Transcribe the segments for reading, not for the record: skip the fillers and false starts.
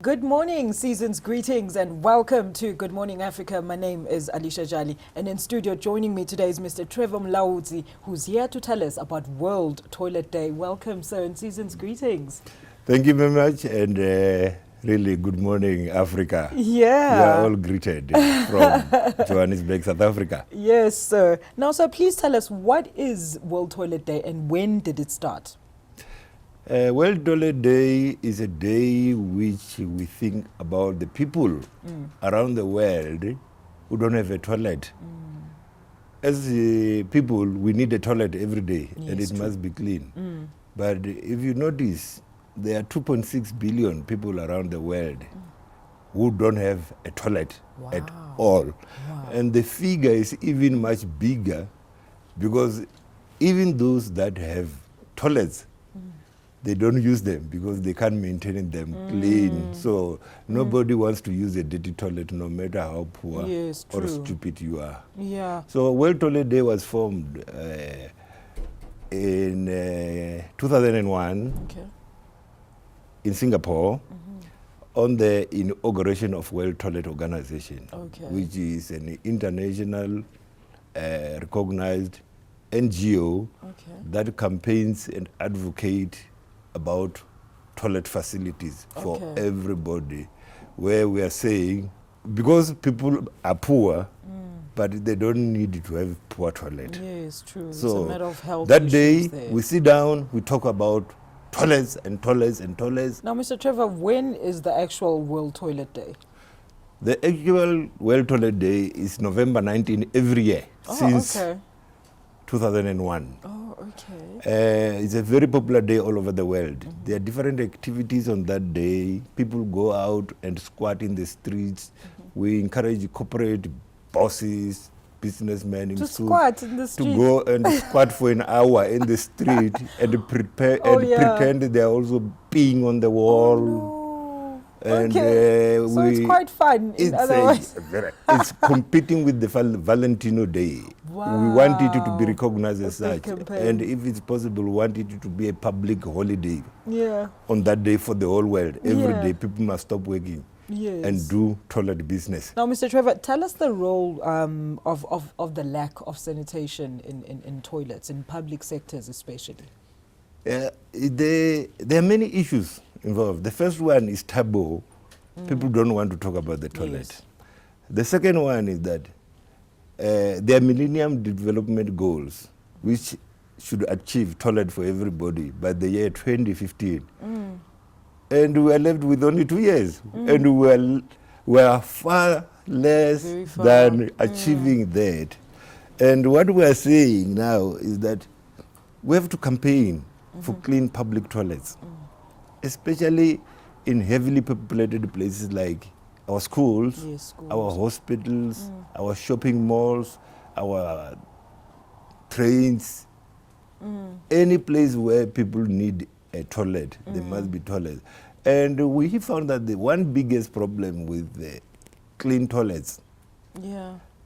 Good morning, season's greetings, and welcome to Good Morning Africa. My name is Alicia Jali, and in studio joining me today is Mr. Trevor Mulaudzi, who's here to tell us about World Toilet Day. Welcome, sir, and season's greetings. Thank you very much, and really good morning, Africa. Yeah. You are all greeted from Johannesburg, South Africa. Yes, sir. Now, sir, please tell us, what is World Toilet Day and when did it start? World Toilet Day is a day which we think about the people around the world who don't have a toilet. As people, we need a toilet every day, and it must be clean. But if you notice, there are 2.6 billion people around the world who don't have a toilet at all. Wow. And the figure is even much bigger because even those that have toilets, they don't use them because they can't maintain them clean. So nobody wants to use a dirty toilet, no matter how poor or stupid you are. Yeah. So World Toilet Day was formed in 2001 in Singapore on the inauguration of World Toilet Organization, which is an international recognized NGO that campaigns and advocates about toilet facilities for everybody, where we are saying, because people are poor, but they don't need to have poor toilet. Yes, true. So it's a matter of health that day, there. we sit down, we talk about toilets and toilets and toilets. Now, Mr. Trevor, when is the actual World Toilet Day? The actual World Toilet Day is November 19 every year since 2001. Oh, okay. It's a very popular day all over the world. There are different activities on that day. People go out and squat in the streets. We encourage corporate bosses, businessmen to squat in the street. To go and squat for an hour in the street and prepare pretend they are also peeing on the wall. Oh, no. And so it's quite fun. It's competing with the Valentino Day. Wow. We want it to be recognized as such. Campaign. And if it's possible, we want it to be a public holiday on that day for the whole world. Every day, people must stop working and do toilet business. Now, Mr. Trevor, tell us the role of the lack of sanitation in toilets, in public sectors especially. There are many issues involved. The first one is taboo. People don't want to talk about the toilet. Yes. The second one is that there are Millennium Development Goals, which should achieve toilet for everybody by the year 2015. And we are left with only 2 years. And we are far less than achieving that. And what we are saying now is that we have to campaign for clean public toilets, especially in heavily populated places like our schools, our hospitals, our shopping malls, our trains, any place where people need a toilet, there must be toilets. And we found that the one biggest problem with the clean toilets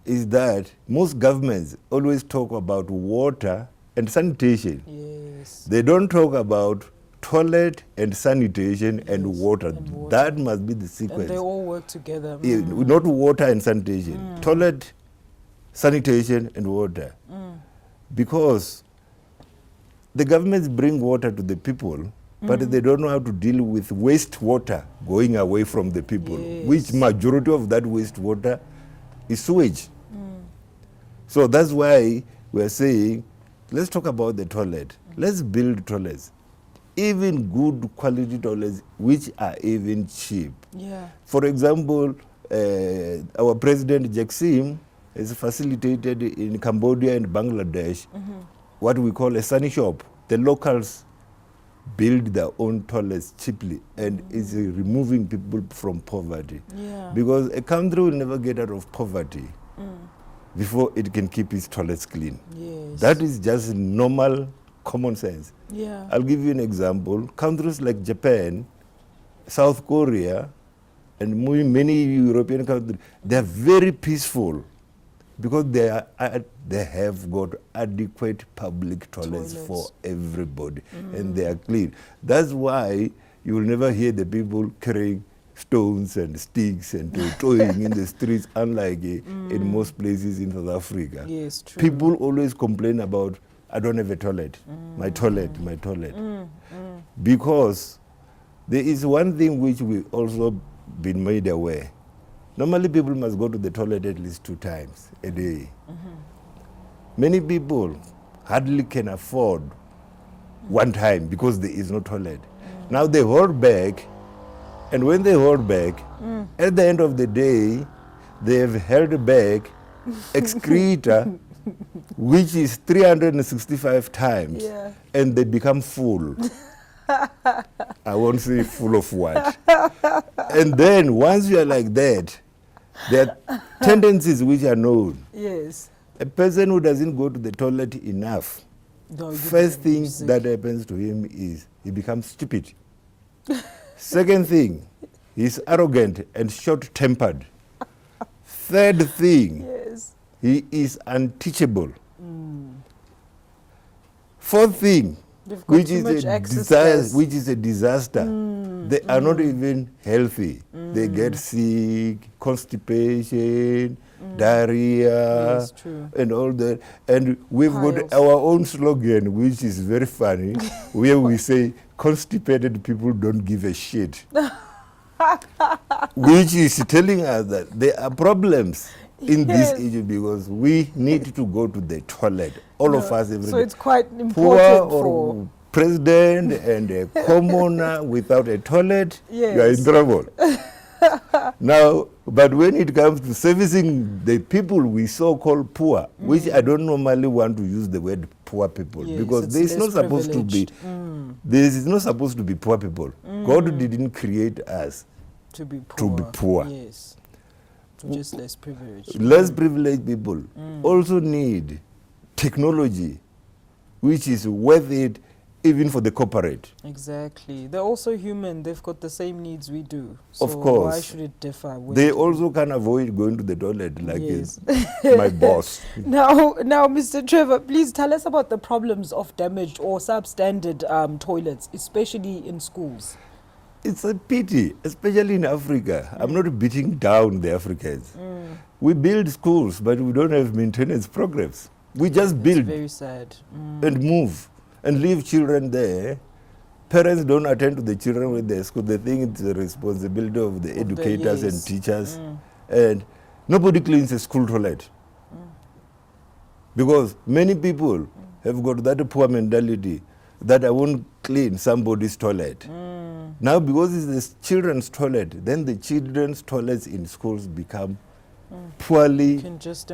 is that most governments always talk about water and sanitation. Yes. They don't talk about toilet and sanitation and water. That must be the sequence. And they all work together. Not water and sanitation. Toilet, sanitation and water. Because the governments bring water to the people, but they don't know how to deal with wastewater going away from the people, which majority of that wastewater is sewage. So that's why we're saying, let's talk about the toilet. Let's build toilets, even good quality toilets, which are even cheap. For example, our President Jackson has facilitated in Cambodia and Bangladesh what we call a sunny shop. The locals build their own toilets cheaply and is removing people from poverty. Because a country will never get out of poverty before it can keep its toilets clean. That is just normal common sense. I'll give you an example. Countries like Japan, South Korea, and many European countries, they are very peaceful because they have got adequate public toilets for everybody, and they are clean. That's why you will never hear the people carrying stones and sticks and throwing in the streets, unlike in most places in South Africa. Yes, true. People always complain about, I don't have a toilet, my toilet. Because there is one thing which we also been made aware. Normally people must go to the toilet at least 2 times a day. Many people hardly can afford 1 time because there is no toilet. Now they hold back, and when they hold back, at the end of the day, they have held back excreta, which is 365 times, and they become full. I won't say full of what. And then once you are like that, there are tendencies which are known. Yes. A person who doesn't go to the toilet enough, first thing that happens to him is he becomes stupid. Second thing, he's arrogant and short-tempered. Third thing, he is unteachable. Fourth thing, which is a disaster, they are not even healthy. They get sick, constipation, diarrhea, and all that. And we've got our own slogan, which is very funny, where we say, constipated people don't give a shit. Which is telling us that there are problems in this age because we need to go to the toilet. All of us every day. So it's quite important Poor or president and a commoner without a toilet, you are in trouble. Now, but when it comes to servicing the people we so-called poor, which I don't normally want to use the word poor people, because there is not supposed to be, there is not supposed to be poor people. God didn't create us to be poor. Yes. To just less privileged. Less privileged people also need technology, which is worth it even for the corporate. Exactly. They're also human. They've got the same needs we do. So of course. Why should it differ? They also can avoid going to the toilet like my boss. Now, Mr. Trevor, please tell us about the problems of damaged or substandard toilets, especially in schools. It's a pity, especially in Africa. I'm not beating down the Africans. We build schools, but we don't have maintenance programs. We just build very sad. And move and leave children there. Parents don't attend to the children when they're at school. They think it's the responsibility of the educators and teachers. And nobody cleans a school toilet. Because many people have got that poor mentality that I won't clean somebody's toilet. Now, because it's the children's toilet, then the children's toilets in schools become poorly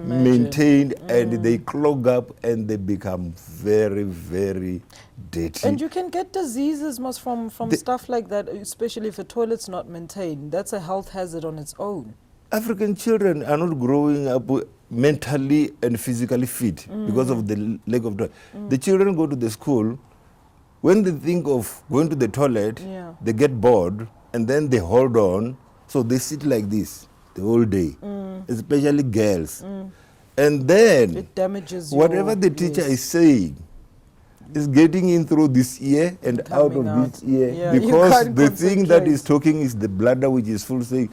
maintained, and they clog up and they become very, very dirty. And you can get diseases from stuff like that, especially if a toilet's not maintained. That's a health hazard on its own. African children are not growing up mentally and physically fit because of the lack of toilet. The children go to the school. When they think of going to the toilet, they get bored and then they hold on. So they sit like this the whole day, especially girls. And then it damages whatever the teacher is saying is getting in through this ear and out of this ear, because the thing that is talking is the bladder, which is full, saying,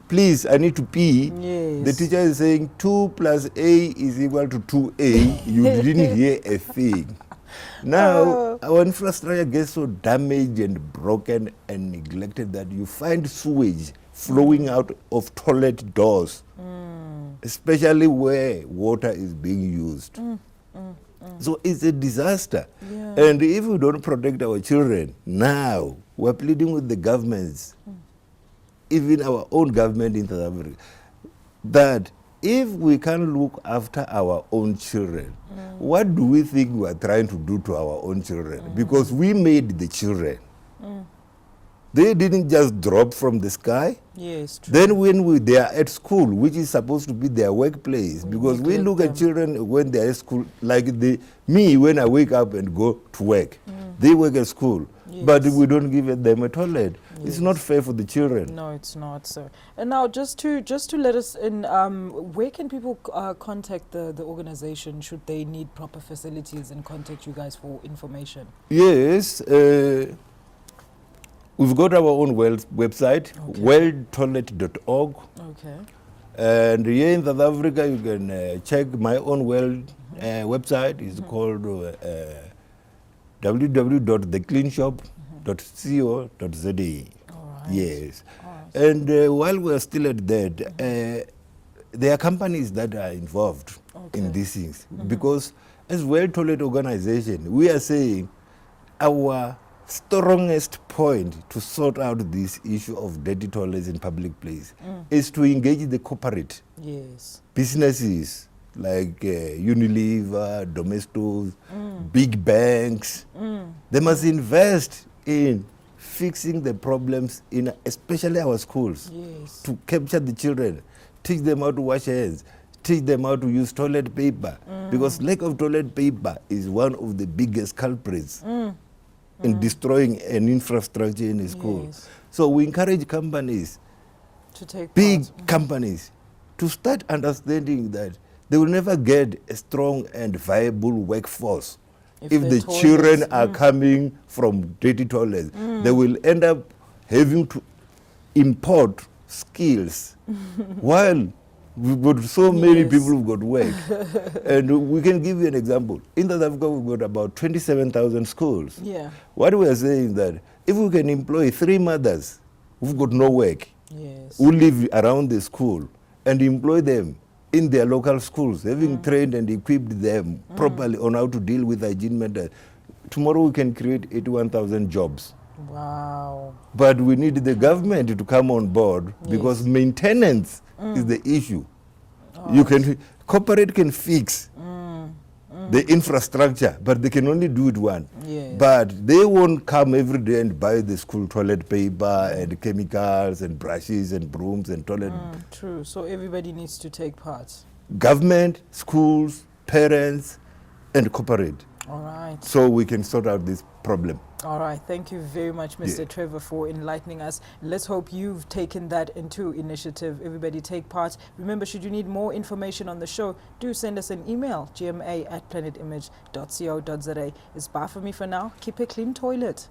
please, I need to pee. The teacher is saying 2 + A is equal to 2A. You didn't hear a thing. Now, our infrastructure gets so damaged and broken and neglected that you find sewage flowing out of toilet doors, especially where water is being used. So it's a disaster. And if we don't protect our children, now we're pleading with the governments, even our own government in South Africa, that if we can look after our own children, what do we think we are trying to do to our own children? Because we made the children. They didn't just drop from the sky. Yes, true. Then when they are at school, which is supposed to be their workplace, because we look at children when they are at school, like me when I wake up and go to work. They work at school, but we don't give them a toilet. It's not fair for the children. No, it's not, sir. And now, just to let us in, where can people contact the organization should they need proper facilities and contact you guys for information? Yes. We've got our own website, Okay. worldtoilet.org. Okay. And here in South Africa, you can check my own website. It's called www.thecleanshop.co.za. All right. Yes. All right. And while we're still at that, there are companies that are involved in these things. Because as World Toilet Organization, we are saying our strongest point to sort out this issue of dirty toilets in public place is to engage the corporate Yes. businesses like Unilever, Domestos, big banks. They must invest in fixing the problems in especially our schools. Yes. To capture the children, teach them how to wash hands, teach them how to use toilet paper, because lack of toilet paper is one of the biggest culprits in destroying an infrastructure in a school. Yes. So we encourage companies, To take big part. companies, to start understanding that they will never get a strong and viable workforce if their the toilets- children are coming from dirty toilets. They will end up having to import skills while we've got so many Yes. people who've got work. And we can give you an example. In South Africa, we've got about 27,000 schools. Yeah. What we are saying that if we can employ 3 mothers who've got no work, Yes. who live around the school, and employ them in their local schools, having trained and equipped them properly on how to deal with hygiene matters, tomorrow we can create 81,000 jobs. Wow. But we need the government to come on board because maintenance is the issue. Corporate can fix the infrastructure, but they can only do it once. Yes. But they won't come every day and buy the school toilet paper and chemicals and brushes and brooms and toilet. True. So everybody needs to take part. Government, schools, parents, and corporate. All right. So we can sort out this problem. All right. Thank you very much, Mr. Yeah. Trevor, for enlightening us. Let's hope you've taken that into initiative. Everybody take part. Remember, should you need more information on the show, do send us an email, gma@planetimage.co.za. It's bye for me for now. Keep a clean toilet.